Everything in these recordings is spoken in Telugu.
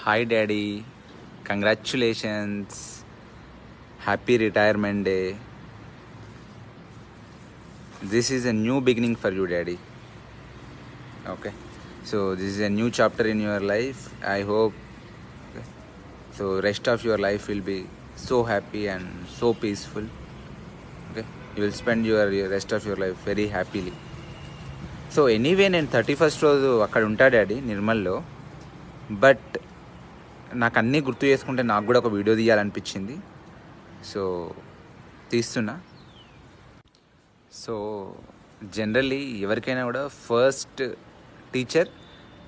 Hi Daddy, congratulations, happy retirement day. This is a new beginning for you, Daddy. Okay, so this is a new chapter in your life. I hope so rest of your life will be so happy and so peaceful. Okay, you will spend your rest of your life very happily. So anyway నేను 31st రోజు అక్కడ ఉంటా డాడీ, నిర్మల్లో. బట్ నాకు అన్నీ గుర్తు చేసుకుంటే నాకు కూడా ఒక వీడియో తీయాలనిపించింది. సో తీస్తున్నా. సో జనరల్లీ ఎవరికైనా కూడా first teacher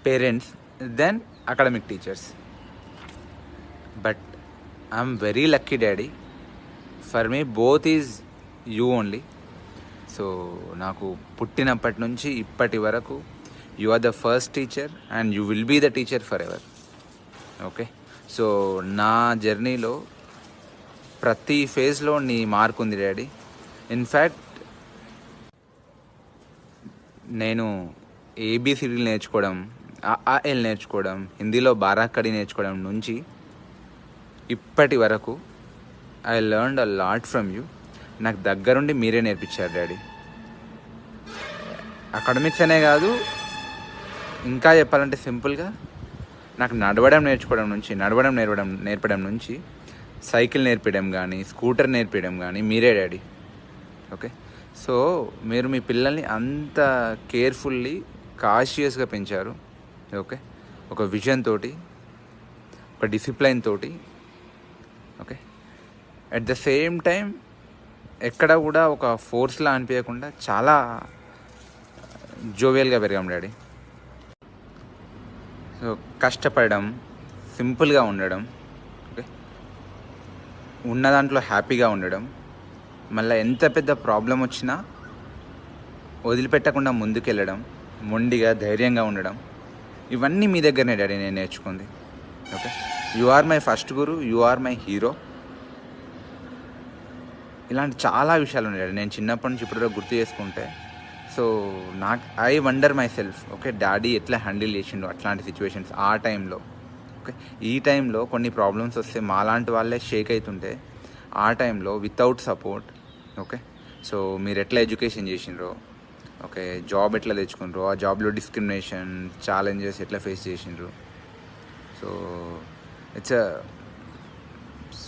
parents, then academic teachers. But I'm very lucky daddy, for me both is you only. So నాకు పుట్టినప్పటి నుంచి ఇప్పటి వరకు you are the first teacher and you will be the teacher forever. Okay, so నా జర్నీలో ప్రతి ఫేజ్లో నీ మార్క్ ఉంది డాడీ. ఇన్ఫ్యాక్ట్ నేను ఏబిసిడీలు నేర్చుకోవడం, ఆఎల్ నేర్చుకోవడం, హిందీలో బారాకడి నేర్చుకోవడం నుంచి ఇప్పటి వరకు I learned a lot from you. నాకు దగ్గరుండి మీరే నేర్పించారు డాడీ. అకాడమిక్స్ అనే కాదు, ఇంకా చెప్పాలంటే సింపుల్గా నాకు నడవడం నేర్పడం నుంచి సైకిల్ నేర్పడం కానీ, స్కూటర్ నేర్పడం కానీ మీరే డాడీ. ఓకే, సో మీరు మీ పిల్లల్ని అంత కేర్ఫుల్లీ, కాషియస్గా పెంచారు. ఓకే, ఒక విజన్ తోటి, ఒక డిసిప్లైన్ తోటి. Okay, at the same time ఎక్కడ కూడా ఒక ఫోర్స్లా అనిపించకుండా చాలా జోవియల్గా పెరిగాం డాడీ. సో కష్టపడడం, సింపుల్గా ఉండడం, ఓకే, ఉన్న దాంట్లో హ్యాపీగా ఉండడం, మళ్ళీ ఎంత పెద్ద ప్రాబ్లం వచ్చినా వదిలిపెట్టకుండా ముందుకెళ్ళడం, మొండిగా ధైర్యంగా ఉండడం, ఇవన్నీ మీ దగ్గరనే డాడీ నేను నేర్చుకుంది. Okay, you are my first guru, you are my hero. ఇలాంటి చాలా విషయాలు ఉన్నాయి డాడీ నేను చిన్నప్పటి నుంచి ఇప్పటివరకు గుర్తు చేసుకుంటే. సో నాకు I wonder my self. Okay, daddy ఎట్లా హ్యాండిల్ చేసిండు అట్లాంటి సిచ్యువేషన్స్ ఆ టైంలో. ఓకే, ఈ టైంలో కొన్ని ప్రాబ్లమ్స్ వస్తే మాలాంటి వాళ్ళే షేక్ అవుతుంటే ఆ టైంలో వితౌట్ సపోర్ట్. ఓకే, సో మీరు ఎట్లా ఎడ్యుకేషన్ చేసిండ్రో, ఓకే, జాబ్ ఎట్లా తెచ్చుకుండ్రో, ఆ జాబ్లో డిస్క్రిమినేషన్, ఛాలెంజెస్ ఎట్లా ఫేస్ చేసిండ్రు. So it's a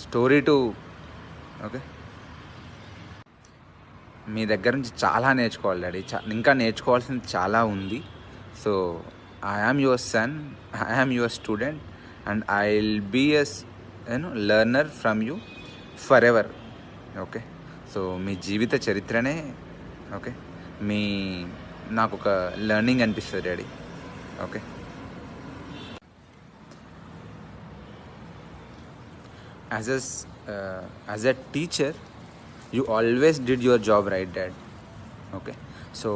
story too. Okay, మీ దగ్గర నుంచి చాలా నేర్చుకోవాలి డాడీ, ఇంకా నేర్చుకోవాల్సింది చాలా ఉంది. So I am your son, I am your student and I will be as learner from you forever. Okay, so మీ జీవిత చరిత్రనే ఓకే నాకు ఒక లెర్నింగ్ అనిపిస్తుంది daddy. Okay, as a teacher you always did your job right dad. Okay, so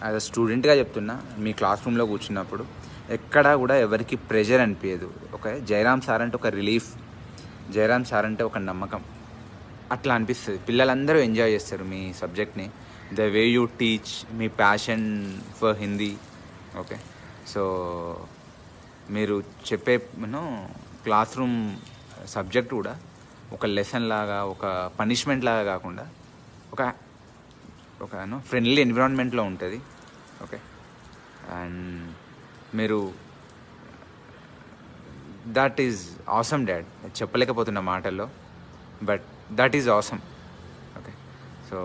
as అ స్టూడెంట్గా చెప్తున్నా, మీ క్లాస్ రూమ్లో కూర్చున్నప్పుడు ఎక్కడా కూడా ఎవరికి ప్రెషర్ అనిపించదు. ఓకే, జయరామ్ సార్ అంటే ఒక రిలీఫ్, జయరామ్ సార్ అంటే ఒక నమ్మకం, అట్లా అనిపిస్తుంది. పిల్లలందరూ ఎంజాయ్ చేస్తారు మీ సబ్జెక్ట్ని, the way you teach, me passion for Hindi. Okay, so మీరు చెప్పే క్లాస్ రూమ్ సబ్జెక్ట్ కూడా ఒక లెసన్ లాగా, ఒక పనిష్మెంట్ లాగా కాకుండా ఒక ఫ్రెండ్లీ ఎన్విరాన్మెంట్లో ఉంటుంది. ఓకే, అండ్ మీరు దట్ ఈజ్ ఆసమ్ డాడ్. చెప్పలేకపోతున్న మాటల్లో, but that is awesome. Okay, so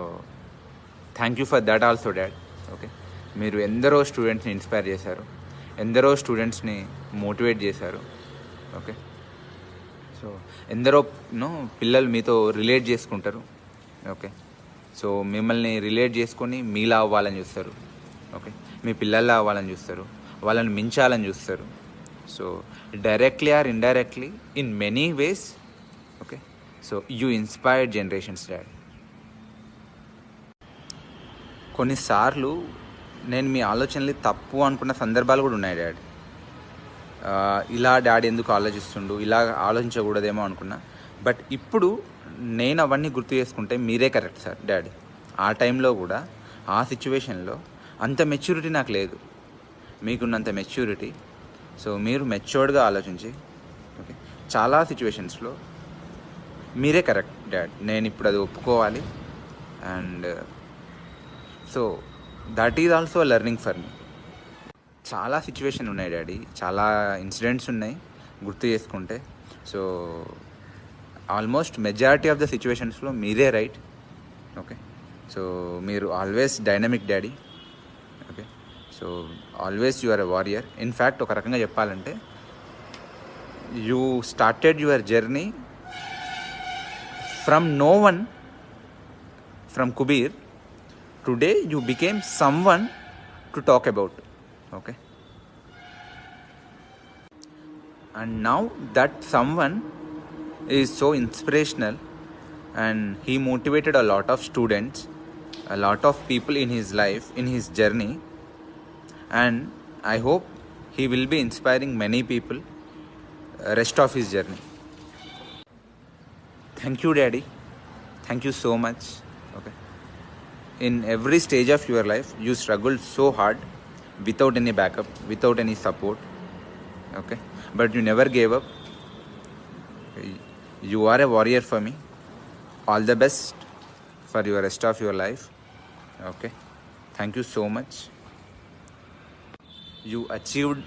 thank you for that also dad. Okay, మీరు ఎందరో స్టూడెంట్స్ని ఇన్స్పైర్ చేశారు, ఎందరో స్టూడెంట్స్ని మోటివేట్ చేశారు. ఓకే, సో ఎందరో పిల్లలు మీతో రిలేట్ చేసుకుంటారు. ఓకే, సో మిమ్మల్ని రిలేట్ చేసుకొని మీలా అవ్వాలని చూస్తారు. ఓకే, మీ పిల్లల్లా అవ్వాలని చూస్తారు, వాళ్ళని మించాలని చూస్తారు. So directly or indirectly in many ways. Okay, so you inspired generations dad. కొన్నిసార్లు నేను మీ ఆలోచనలు తప్పు అనుకున్న సందర్భాలు కూడా ఉన్నాయి డాడ్. ఇలా డాడీ ఎందుకు ఆలోచిస్తుండు, ఇలా ఆలోచించకూడదేమో అనుకున్నా. బట్ ఇప్పుడు నేను అవన్నీ గుర్తు చేసుకుంటే మీరే కరెక్ట్ సార్ డాడీ. ఆ టైంలో కూడా, ఆ సిచ్యువేషన్లో అంత మెచ్యూరిటీ నాకు లేదు, మీకున్నంత మెచ్యూరిటీ. సో మీరు మెచ్యూర్డ్గా ఆలోచించి, ఓకే, చాలా సిచ్యువేషన్స్లో మీరే కరెక్ట్ డాడ్. నేను ఇప్పుడు అది ఒప్పుకోవాలి. And so that is also learning for me. చాలా సిచ్యువేషన్ ఉన్నాయి డాడీ, చాలా ఇన్సిడెంట్స్ ఉన్నాయి గుర్తు చేసుకుంటే. So almost majority of the సిచ్యువేషన్స్లో మీరే రైట్. ఓకే, సో మీరు always dynamic daddy. Okay, so always you are a warrior. In fact ఒక రకంగా చెప్పాలంటే you started your journey from no one, from Kubeer. Today you became someone to talk about. Okay, and now that someone is so inspirational and he motivated a lot of students, a lot of people in his life, in his journey, and I hope he will be inspiring many people rest of his journey. Thank you daddy, thank you so much. Okay, in every stage of your life you struggled so hard without any backup, without any support. Okay, but you never gave up. You are a warrior for me. All the best for your rest of your life. Okay, thank you so much. You achieved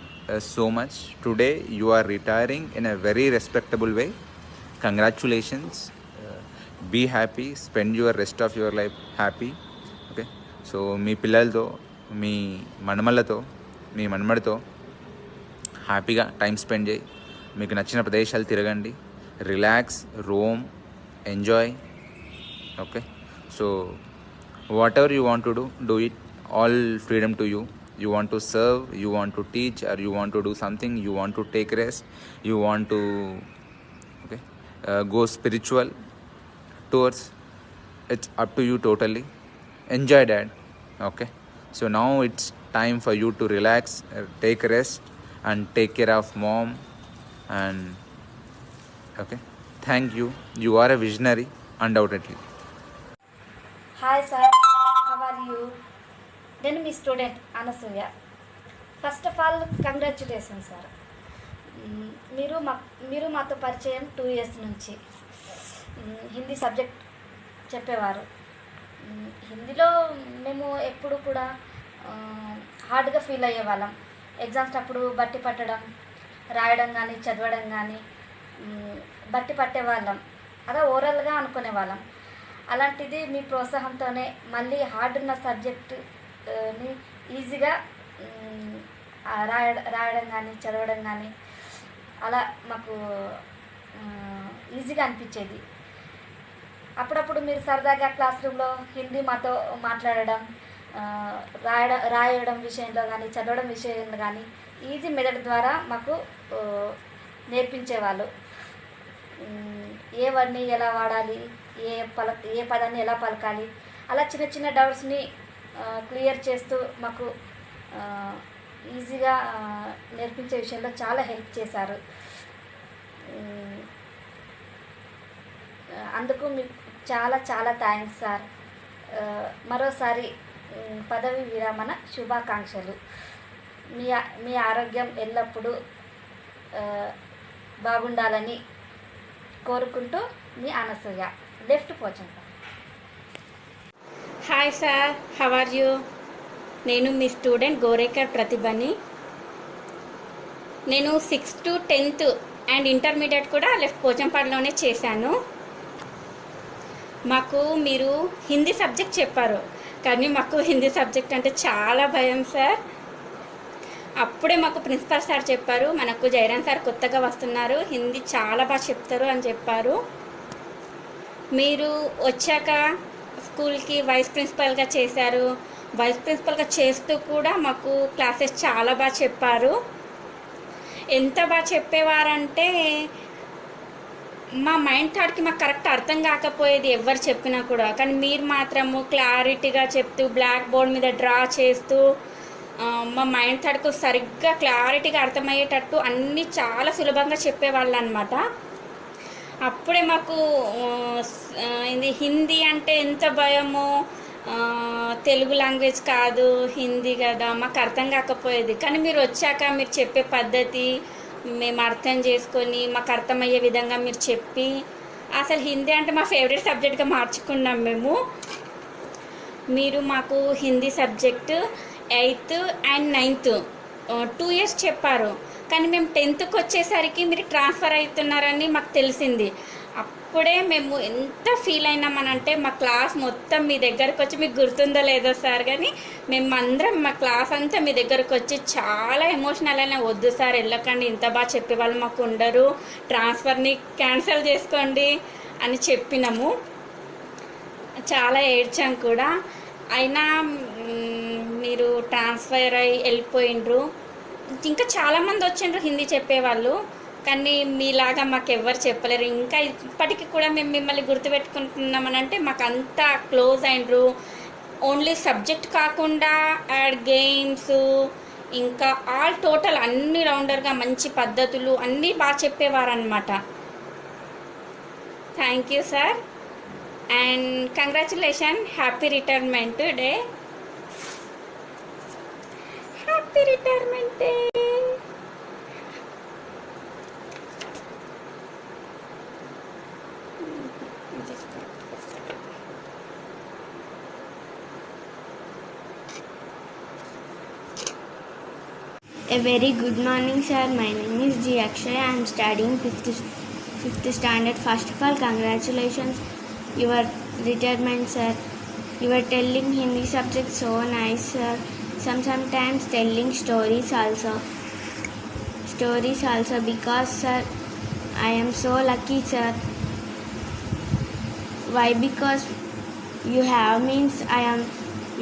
so much. Today you are retiring in a very respectable way. Congratulations. Be happy, spend your rest of your life happy. Okay, so మీ పిల్లలతో, మీ మనమలతో, మీ మనమడితో హ్యాపీగా టైం స్పెండ్ చేయి. మీకు నచ్చిన ప్రదేశాలు తిరగండి, relax, Rome, enjoy. Okay, so what ever you want to do it. All freedom to you. You want to serve, you want to teach, or you want to do something, you want to take rest, you want to go spiritual tours. It's up to you totally. Enjoy that. Okay, so now it's time for you to relax, take rest, and take care of mom. And okay, thank you. You are a visionary, undoubtedly. Hi sir, how are you? నేను మీ student Anasuya. First of all congratulations sir. మీరు మాతో పరిచయం 2 years నుంచి. హిందీ సబ్జెక్ట్ చెప్పేవారు. హిందీలో మేము ఎప్పుడు కూడా హార్డ్గా ఫీల్ అయ్యేవాళ్ళం. ఎగ్జామ్స్ అప్పుడు బట్టి పట్టడం, రాయడం కానీ చదవడం కానీ బట్టి పట్టేవాళ్ళం. అలా ఓరల్గా అనుకునేవాళ్ళం. అలాంటిది మీ ప్రోత్సాహంతోనే మళ్ళీ హార్డ్ ఉన్న సబ్జెక్టుని ఈజీగా రాయడం కానీ చదవడం కానీ అలా మాకు ఈజీగా అనిపించేది. అప్పుడప్పుడు మీరు సరదాగా క్లాస్ రూమ్లో హిందీ మాతో మాట్లాడడం, రాయడం విషయంలో కానీ చదవడం విషయంలో కానీ ఈజీ మెథడ్ ద్వారా మాకు నేర్పించేవాళ్ళు. ఏ వర్డ్ని ఎలా వాడాలి, ఏ పదాన్ని ఎలా పలకాలి, అలా చిన్న చిన్న డౌట్స్ని క్లియర్ చేస్తూ మాకు ఈజీగా నేర్పించే విషయంలో చాలా హెల్ప్ చేశారు. అందుకు మీకు చాలా చాలా థ్యాంక్స్ సార్. మరోసారి పదవి విరమణ శుభాకాంక్షలు. మీ ఆరోగ్యం ఎల్లప్పుడూ బాగుండాలని కోరుకుంటూ మీ Anasuya, left Pochampally. Hi sir, how are you? నేను మీ స్టూడెంట్ గోరేకర్ ప్రతిభని. నేను 6th to 10th and intermediate కూడా లెఫ్ట్ పోచంపల్లిలోనే చేశాను. మాకు మీరు హిందీ సబ్జెక్ట్ చెప్పారు, కానీ మాకు హిందీ సబ్జెక్ట్ అంటే చాలా భయం సార్. అప్పుడే మాకు ప్రిన్సిపల్ సార్ చెప్పారు, మనకు జైరాన్ సార్ కొత్తగా వస్తున్నారు, హిందీ చాలా బాగా చెప్తారు అని చెప్పారు. మీరు వచ్చాక స్కూల్కి వైస్ ప్రిన్సిపల్గా చేశారు. వైస్ ప్రిన్సిపల్గా చేస్తూ కూడా మాకు క్లాసెస్ చాలా బాగా చెప్పారు. ఎంత బాగా చెప్పేవారంటే మా మైండ్ థాట్కి మాకు కరెక్ట్ అర్థం కాకపోయేది ఎవరు చెప్పినా కూడా, కానీ మీరు మాత్రము క్లారిటీగా చెప్తూ బ్లాక్ బోర్డ్ మీద డ్రా చేస్తూ మా మైండ్ థాట్కు సరిగ్గా క్లారిటీగా అర్థమయ్యేటట్టు అన్నీ చాలా సులభంగా చెప్పేవాళ్ళు అనమాట. అప్పుడే మాకు ఇది హిందీ అంటే ఎంత భయమో, తెలుగు లాంగ్వేజ్ కాదు హిందీ కదా, మాకు అర్థం కాకపోయేది. కానీ మీరు వచ్చాక మీరు చెప్పే పద్ధతి మేము అర్థం చేసుకొని మాకు అర్థమయ్యే విధంగా మీరు చెప్పి అసలు హిందీ అంటే మా ఫేవరెట్ సబ్జెక్ట్గా మార్చుకున్నాం మేము. మీరు మాకు Hindi subject 8th and 9th 2 years చెప్పారు, కానీ మేము 10th వచ్చేసరికి మీరు ట్రాన్స్ఫర్ అవుతున్నారని మాకు తెలిసింది. అప్పుడే మేము ఎంత ఫీల్ అయినామనంటే మా క్లాస్ మొత్తం మీ దగ్గరకు వచ్చి, మీకు గుర్తుందో లేదో సార్, కానీ మేము అందరం మా క్లాస్ అంతా మీ దగ్గరకు వచ్చి చాలా ఎమోషనల్ అయినా, వద్దు సార్ వెళ్ళకండి, ఇంత బాగా చెప్పేవాళ్ళు మాకు ఉండరు, ట్రాన్స్ఫర్ని క్యాన్సిల్ చేసుకోండి అని చెప్పినాము. చాలా ఏడ్చాం కూడా. అయినా మీరు ట్రాన్స్ఫర్ అయ్యి వెళ్ళిపోయిండ్రు. ఇంకా చాలామంది వచ్చిండ్రు హిందీ చెప్పేవాళ్ళు, కానీ మీలాగా మాకు ఎవరు చెప్పలేరు. ఇంకా ఇప్పటికీ కూడా మేము మిమ్మల్ని గుర్తుపెట్టుకుంటున్నామని అంటే మాకు అంతా క్లోజ్ అయినరు. ఓన్లీ సబ్జెక్ట్ కాకుండా గేమ్స్ ఇంకా ఆల్ టోటల్ అన్ని రౌండర్గా మంచి పద్ధతులు అన్నీ బాగా చెప్పేవారనమాట. Thank you sir and congratulation. Happy retirement day. Happy retirement day. A very good morning, sir. My name is G. Akshay. I am studying 5th standard. First of all, congratulations your retirement, sir. You are telling Hindi subject so nice, sir. Sometimes telling stories also because, sir, I am so lucky, sir. Why? Because you have means I am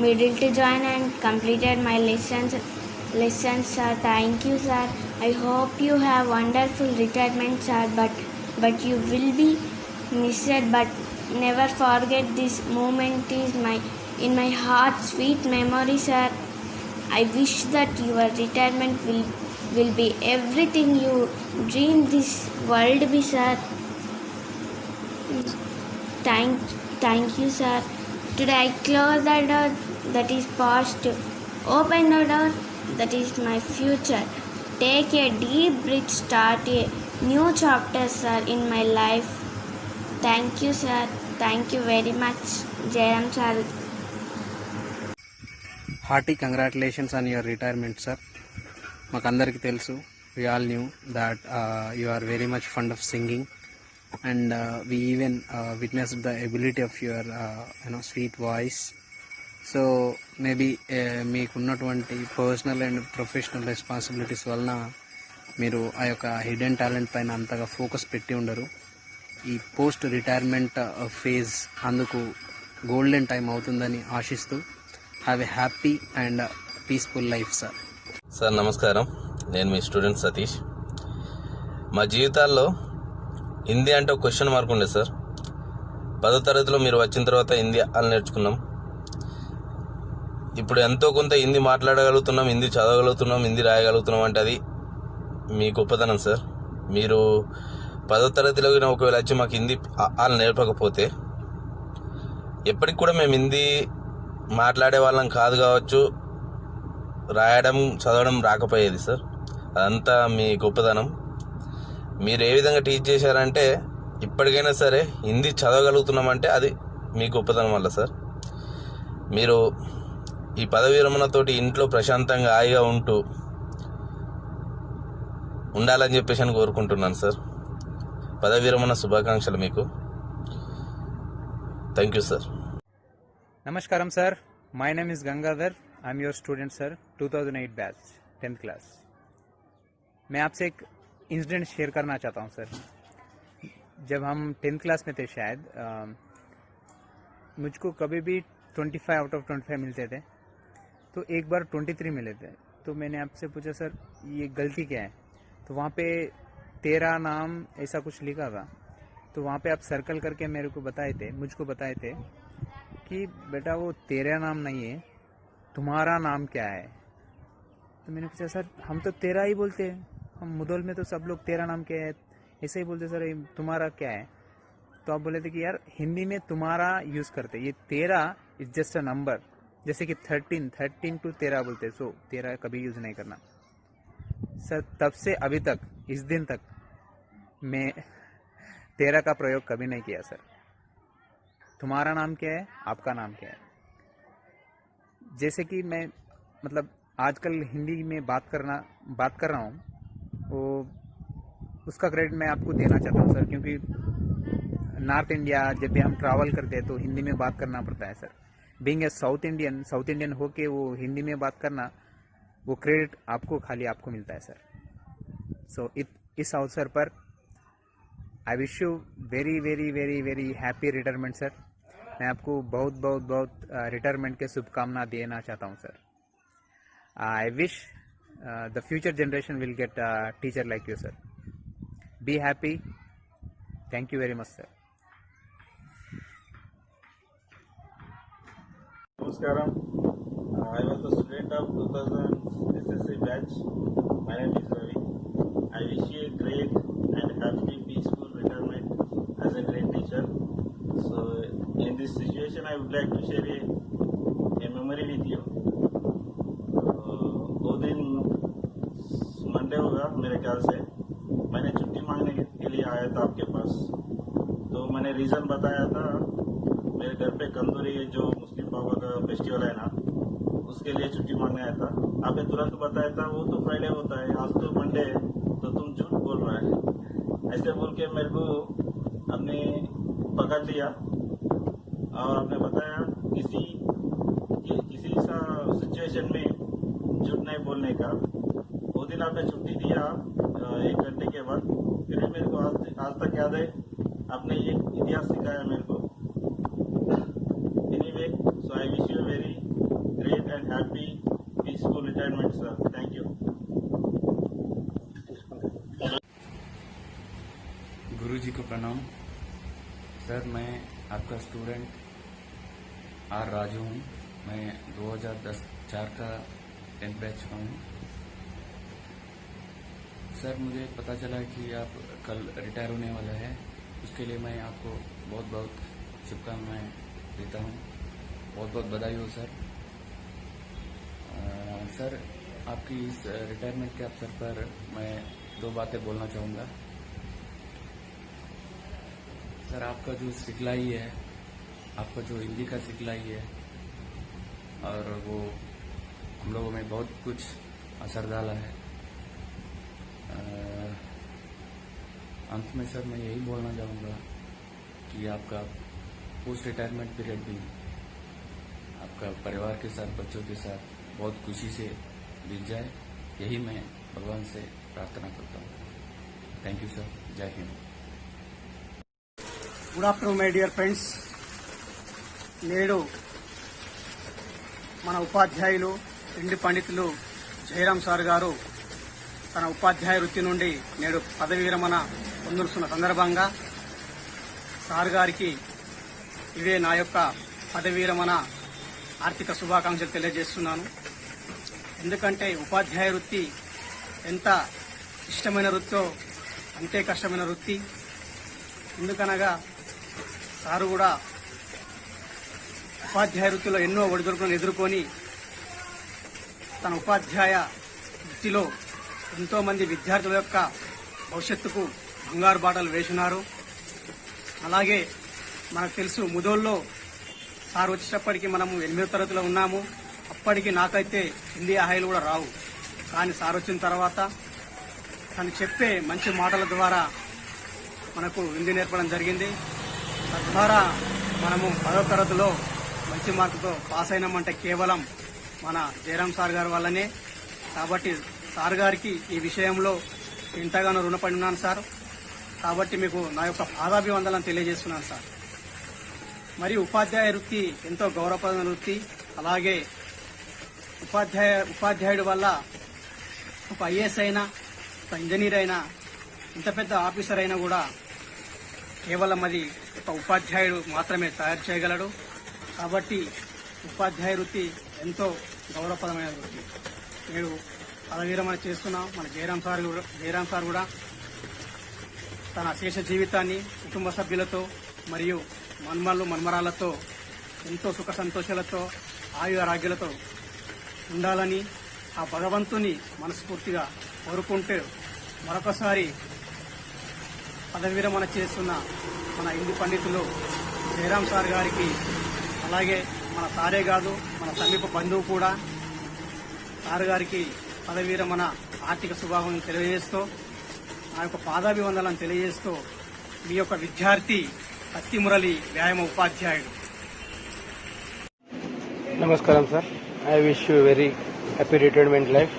middle to join and completed my lessons, sir. Thank you, sir. I hope you have wonderful retirement, sir. But you will be missed. But never forget this moment is in my heart, sweet memory, sir. I wish that your retirement will be everything you dream this world be, sir. Thank you, sir. Today I close the door that is past. Open the door that is my future. Take a deep breath, start a new chapter, sir, in my life. Thank you, sir. Thank you very much. Jayam sir. Hearty congratulations on your retirement, sir. మాకందరికి తెలుసు, we all knew that you are very much fond of singing and we even witnessed the ability of your sweet voice. So maybe మీకున్నటువంటి పర్సనల్ అండ్ ప్రొఫెషనల్ రెస్పాన్సిబిలిటీస్ వలన మీరు ఆ యొక్క హిడెన్ టాలెంట్ పైన అంతగా ఫోకస్ పెట్టి ఉండరు. ఈ పోస్ట్ రిటైర్మెంట్ ఫేజ్ అందుకు గోల్డెన్ టైం అవుతుందని ఆశిస్తూ have a happy and peaceful life, sir. Sir నమస్కారం, నేను మీ స్టూడెంట్ సతీష్. మా జీవితాల్లో హిందీ అంటే ఒక క్వశ్చన్ మార్క్ ఉండే సార్. 10వ తరగతిలో మీరు వచ్చిన తర్వాత హిందీ అని నేర్చుకున్నాం. ఇప్పుడు ఎంతో కొంత హిందీ మాట్లాడగలుగుతున్నాం, హిందీ చదవగలుగుతున్నాం, హిందీ రాయగలుగుతున్నాం అంటే అది మీ గొప్పతనం సార్. మీరు 10వ తరగతిలో ఒకవేళ వచ్చి మాకు హిందీ వాళ్ళు నేర్పకపోతే ఎప్పటికి కూడా మేము హిందీ మాట్లాడే వాళ్ళం కాదు కావచ్చు, రాయడం చదవడం రాకపోయేది సార్. అదంతా మీ గొప్పతనం. మీరు ఏ విధంగా టీచ్ చేశారంటే ఇప్పటికైనా సరే హిందీ చదవగలుగుతున్నామంటే అది మీ గొప్పతనం వల్ల సార్. మీరు ఈ పదవీ విరమణతోటి ఇంట్లో ప్రశాంతంగా హాయిగా ఉండాలని చెప్పేసి అని కోరుకుంటున్నాను సార్. పదవీ విరమణ శుభాకాంక్షలు మీకు. Thank you sir. Namaskaram sir, my name is Gangadhar. I am your student sir, 2008 batch 10th class. मैं आपसे एक इंसिडेंट शेयर करना चाहता हूँ सर. जब हम 10th क्लास में थे शायद मुझको कभी भी 25 आउट ऑफ 25 मिलते थे, तो एक बार 23 मिले थे. तो मैंने आपसे पूछा सर ये गलती क्या है, तो वहाँ पे तेरा नाम ऐसा कुछ लिखा था. तो वहाँ पे आप सर्कल करके मुझको बताए थे कि बेटा वो तेरा नाम नहीं है, तुम्हारा नाम क्या है. तो मैंने पूछा सर हम तो तेरा ही बोलते हैं, हम मुदौल में तो सब लोग तेरा नाम क्या है ऐसे ही बोलते. सर तुम्हारा क्या है? तो आप बोले थे कि यार हिंदी में तुम्हारा यूज़ करते, ये तेरा इज जस्ट अ नंबर. जैसे कि 13 टू 13 बोलते, सो तेरा कभी यूज़ नहीं करना. सर तब से अभी तक इस दिन तक मैं तेरा का प्रयोग कभी नहीं किया सर. तुम्हारा नाम क्या है, आपका नाम क्या है. जैसे कि मैं मतलब आजकल हिंदी में बात कर रहा हूँ, वो उसका क्रेडिट मैं आपको देना चाहता हूँ सर, क्योंकि नॉर्थ इंडिया जब भी हम ट्रैवल करते हैं तो हिंदी में बात करना पड़ता है sir. Being a south Indian होके वो हिंदी में बात करना, वो क्रेडिट खाली आपको मिलता है सर। सो इस अवसर पर I wish you very very very very happy retirement sir. मैं आपको बहुत बहुत बहुत रिटायरमेंट के शुभकामना देना चाहता हूँ sir. I wish the future generation will get teacher like you sir. Be happy. Thank you very much sir. Namaskaram. I was a student of 2000 SSC batch. My name is Ravi. I wish you a great and happy, peaceful retirement as a great teacher. So, in this situation, I would like to share a memory with you. वो दिन मंडे होगा मेरे ख्याल से, मैंने छुट्टी मांगने के लिए आया था आपके पास। तो मैंने रीज़न बताया था, मेरे घर पे कंदूरी जो मुस्लिम बाबा का फेस्टिवल है ना, उसके लिए छुट्टी मांगने आया था। आपने तुरंत बताया था वो तो फ्राइडे होता है, आज तो मंडे है, तो तुम झूठ बोल रहा है। ऐसे बोल के मेरे को आपने पकड़ लिया और आपने बताया किसी सा सिचुएशन में झूठ नहीं बोलने का। वो दिन आपने छुट्टी दिया 1 घंटे के बाद, फिर भी मेरे को आज तक याद है, आपने ये इतिहास सिखाया मेरे को। Anyway, so I wish you a very great and happy, peaceful retirement, sir. Thank you. गुरुजी को प्रणाम सर। मैं आपका स्टूडेंट आर राजू हूँ। मैं 2010-4 का 10th बैच का हूँ सर। मुझे पता चला कि आप कल रिटायर होने वाला है, उसके लिए मैं आपको बहुत बहुत शुभकामनाएं देता हूँ। बहुत बहुत बधाई हो सर। सर, आपकी इस रिटायरमेंट के अवसर पर मैं 2 बातें बोलना चाहूँगा सर। आपका जो सिखलाई है, आपका जो हिंदी का सिखलाई है, और वो हम लोगों में बहुत कुछ असर डाला है। अंत में सर मैं यही बोलना चाहूँगा कि आपका पोस्ट रिटायरमेंट पीरियड भी आपका परिवार के साथ, बच्चों के साथ बहुत खुशी से बीत जाए, यही मैं भगवान से प्रार्थना करता हूँ। Thank you sir. जय Hind. Good afternoon my dear friends. నేడు మన ఉపాధ్యాయులు ఇండి పండితులు జయరాం సార్ గారు తన ఉపాధ్యాయ వృత్తి నుండి నేడు పదవి విరమణ పొందుతున్న సందర్భంగా సార్ గారికి ఇవే నా యొక్క పదవి విరమణ ఆర్థిక శుభాకాంక్షలు తెలియజేస్తున్నాను. ఎందుకంటే ఉపాధ్యాయ వృత్తి ఎంత ఇష్టమైన వృత్తో అంతే కష్టమైన వృత్తి. ఎందుకనగా సారు కూడా ఉపాధ్యాయ వృత్తిలో ఎన్నో ఒడిదుడుకులను ఎదుర్కొని తన ఉపాధ్యాయ వృత్తిలో ఎంతో మంది విద్యార్థుల యొక్క భవిష్యత్తుకు బంగారు బాటలు వేసినారు. అలాగే మనకు తెలుసు, ముదోల్లో సార్ వచ్చేటప్పటికి మనము 8వ తరగతిలో ఉన్నాము. అప్పటికి నాకైతే హిందీ ఆహాయిలు కూడా రావు. కానీ సార్ వచ్చిన తర్వాత తను చెప్పే మంచి మాటల ద్వారా మనకు హిందీ నేర్పడం జరిగింది. తద్వారా మనము 10వ తరగతిలో మంచి మార్కుతో పాస్ అయినామంటే కేవలం మన జయరాం సార్ గారి వల్లనే. కాబట్టి సార్ గారికి ఈ విషయంలో ఎంతగానో రుణపడి ఉన్నాను సార్. కాబట్టి మీకు నా యొక్క పాదాభివందనలు తెలియజేస్తున్నాను సార్. మరియు ఉపాధ్యాయ వృత్తి ఎంతో గౌరవప్రదమైన వృత్తి. అలాగే ఉపాధ్యాయుడి వల్ల ఒక ఐఏఎస్ అయినా, ఒక ఇంజనీర్ అయినా, ఇంత పెద్ద ఆఫీసర్ అయినా కూడా కేవలం అది ఒక ఉపాధ్యాయుడు మాత్రమే తయారు చేయగలడు. కాబట్టి ఉపాధ్యాయ వృత్తి ఎంతో గౌరవప్రదమైన వృత్తి. నేను పదవి విరమణ చేస్తున్నాం. మన జయరాం సార్ కూడా తన శేష జీవితాన్ని కుటుంబ సభ్యులతో మరియు మన్మరాలతో ఎంతో సుఖ సంతోషాలతో ఆయురారోగ్యాలతో ఉండాలని ఆ భగవంతుని మనస్ఫూర్తిగా కోరుకుంటూ మరొకసారి పదవి విరమణ చేస్తున్న మన హిందీ పండితులు జయరాం సార్ గారికి, అలాగే మన సారే కాదు మన సమీప బంధువు కూడా సార్ గారికి పదవి విరమణ ఆర్థిక శుభాకాంక్షలు తెలియజేస్తూ నా యొక్క పాదాభివందనం తెలియజేస్తూ మీ యొక్క విద్యార్థి అత్తి మురళి వ్యాయామ ఉపాధ్యాయుడు. నమస్కారం sir. I wish you very happy retirement life.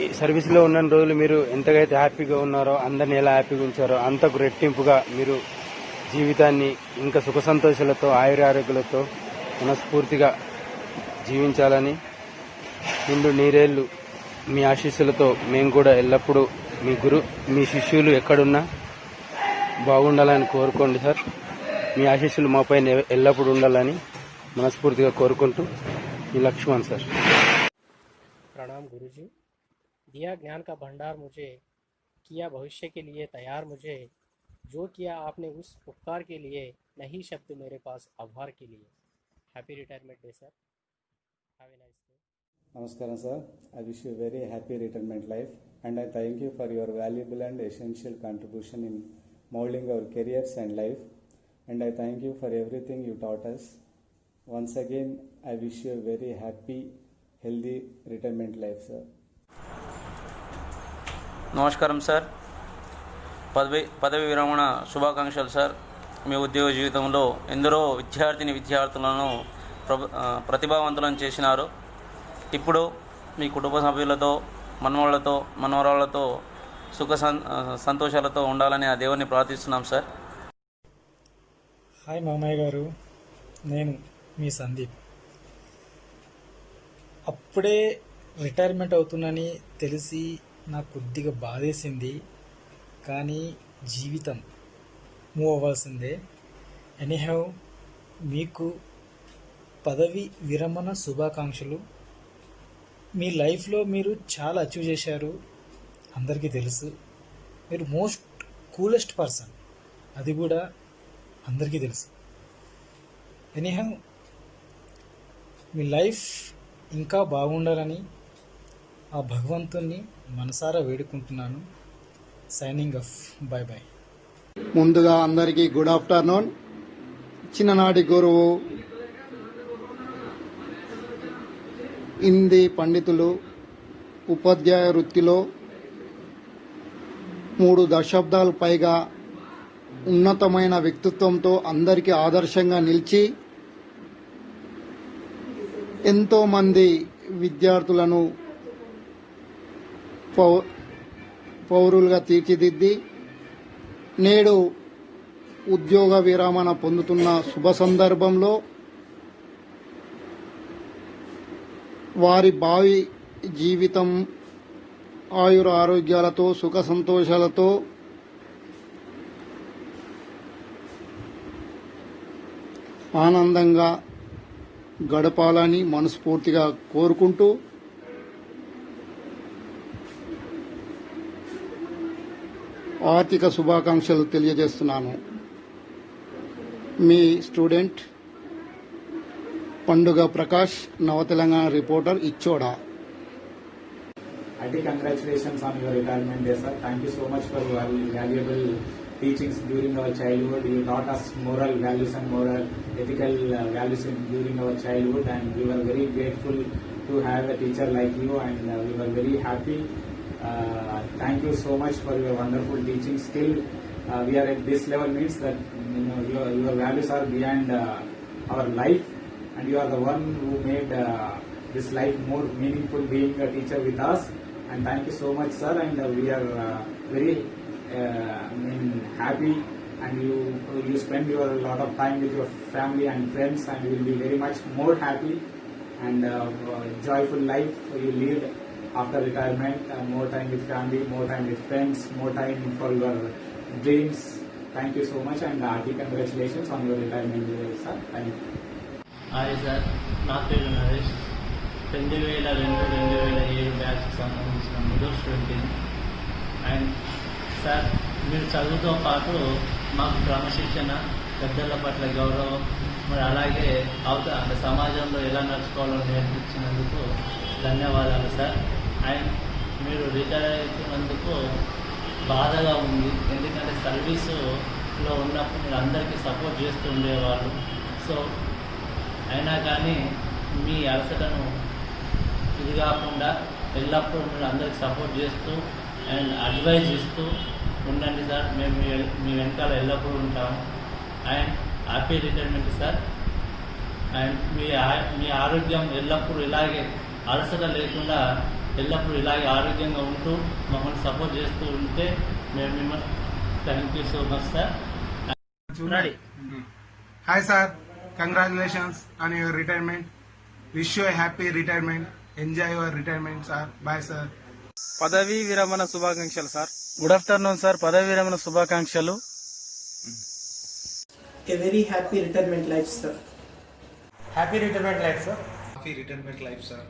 ఈ సర్వీస్లో ఉన్న రోజులు మీరు ఎంతగైతే హ్యాపీగా ఉన్నారో, అందరినీ ఎలా హ్యాపీగా ఉంచారో అంతకు రెట్టింపుగా మీరు జీవితాన్ని ఇంకా సుఖ సంతోషాలతో ఆయురారోగ్యాలతో మనస్ఫూర్తిగా జీవించాలని, నిండు నీరేళ్లు మీ ఆశీస్సులతో మేము కూడా ఎల్లప్పుడూ మీ శిష్యులు ఎక్కడున్నా బాగుండాలని కోరుకోండి సార్. మీ ఆశీస్సులు మా పైన ఎల్లప్పుడూ ఉండాలని మనస్ఫూర్తిగా కోరుకుంటూ మీ లక్ష్మణ్ సార్. प्रणाम गुरुजी. दिया ज्ञान का भंडार मुझे, किया भविष्य के लिए तैयार मुझे, जो किया आपने उस उपकार के लिए, नहीं शब्द मेरे पास आभार के लिए. Happy retirement day sir. Have a nice day. Namaskaram sir. I wish you a very happy retirement life and I thank you for your valuable and essential contribution in molding our careers and life, and I thank you for everything you taught us. Once again, I wish you a very happy, healthy retirement life, sir. నమస్కారం సార్. పదవి విరమణ శుభాకాంక్షలు సార్. మీ ఉద్యోగ జీవితంలో ఎందరో విద్యార్థులను ప్రతిభావంతులను చేసినారు. ఇప్పుడు మీ కుటుంబ సభ్యులతో, మనవరాళ్లతో సుఖ సంతోషాలతో ఉండాలని ఆ దేవుని ప్రార్థిస్తున్నాం సార్. హాయ్ మామయ్య గారు, నేను మీ సందీప్. అప్పుడే రిటైర్మెంట్ అవుతున్నానని తెలిసి నాకు కొద్దిగా బాధేసింది, కానీ జీవితం మూవ్ అవ్వాల్సిందే. ఎనీహౌ, మీకు పదవి విరమణ శుభాకాంక్షలు. మీ లైఫ్లో మీరు చాలా అచీవ్ చేశారు, అందరికీ తెలుసు. మీరు మోస్ట్ కూలెస్ట్ పర్సన్, అది కూడా అందరికీ తెలుసు. ఎనీహౌ, మీ లైఫ్ ఇంకా బాగుండాలని ఆ భగవంతుణ్ణి మనసారా వేడుకుంటున్నాను. Signing off. Bye bye. ముందుగా అందరికీ గుడ్ ఆఫ్టర్నూన్. చిన్ననాటి గురువు, హిందీ పండితులు, ఉపాధ్యాయ వృత్తిలో 3 దశాబ్దాలు పైగా ఉన్నతమైన వ్యక్తిత్వంతో అందరికీ ఆదర్శంగా నిలిచి ఎంతోమంది విద్యార్థులను పౌరులుగా తీర్చిదిద్ది నేడు ఉద్యోగ విరమణ పొందుతున్న శుభ సందర్భంలో వారి భావి జీవితం ఆయుర ఆరోగ్యాలతో సుఖ సంతోషాలతో ఆనందంగా గడపాలని మనస్ఫూర్తిగా కోరుకుంటూ ఆర్థిక శుభాకాంక్షలు తెలియజేస్తున్నాను. మీ student Panduga Prakash, Nava Telangana reporter, Ichoda. Hearty congratulations on your retirement day, sir. Thank you so much for your valuable teachings during our childhood. You taught us moral values and moral ethical values during our childhood, and we were very grateful to have a teacher like you, and we were very happy. Thank you so much for your wonderful teaching. Still, we are at this level means that your values are beyond our life, and you are the one who made this life more meaningful, being a teacher with us. And thank you so much, sir. And we are very happy. And you spend your lot of time with your family and friends, and you will be very much more happy and joyful life you lead after retirement. More time with family, more time with friends, more time for your dreams. Thank you so much, and hearty congratulations on your retirement, sir. Thank you. Hi, sir. నా పేరు నరేష్. 2002-2007 బ్యాచ్కి సంబంధించిన మిడిల్ స్టూడెంట్. అండ్ సార్, మీరు చదువుతో పాటు మాకు క్రమశిక్షణ, పెద్దల పట్ల గౌరవం, మరి అలాగే అంటే సమాజంలో ఎలా నడుచుకోవాలో నేర్పించినందుకు ధన్యవాదాలు సార్. అండ్ మీరు రిటైర్ అవుతున్నందుకు బాధగా ఉంది, ఎందుకంటే సర్వీసులో ఉన్నప్పుడు మీరు అందరికీ సపోర్ట్ చేస్తూ ఉండేవాళ్ళు. సో అయినా కానీ మీ అలసటను ఇది కాకుండా ఎల్లప్పుడూ మీరు అందరికి సపోర్ట్ చేస్తూ అండ్ అడ్వైజ్ ఇస్తూ ఉండండి సార్. మేము మీ వెనకాల ఎల్లప్పుడూ ఉంటాము. And happy retirement sir. And మీ ఆరోగ్యం ఎల్లప్పుడూ ఇలాగే అలసట లేకుండా ఎల్లప్పుడూ ఇలాగే ఆరోగ్యంగా ఉంటూ మమ్మల్ని సపోర్ట్ చేస్తూ ఉంటే మేము మిమ్మల్ని thank you so much sir. Hi sir, congratulations on your retirement. Wish you a happy retirement. Enjoy your retirement sir. Bye sir. పదవీ విరమణ శుభాకాంక్షలు సార్. Good afternoon sir. పదవీ విరమణ శుభాకాంక్షలు. A very happy retirement life sir. Happy retirement life sir. Happy retirement life sir.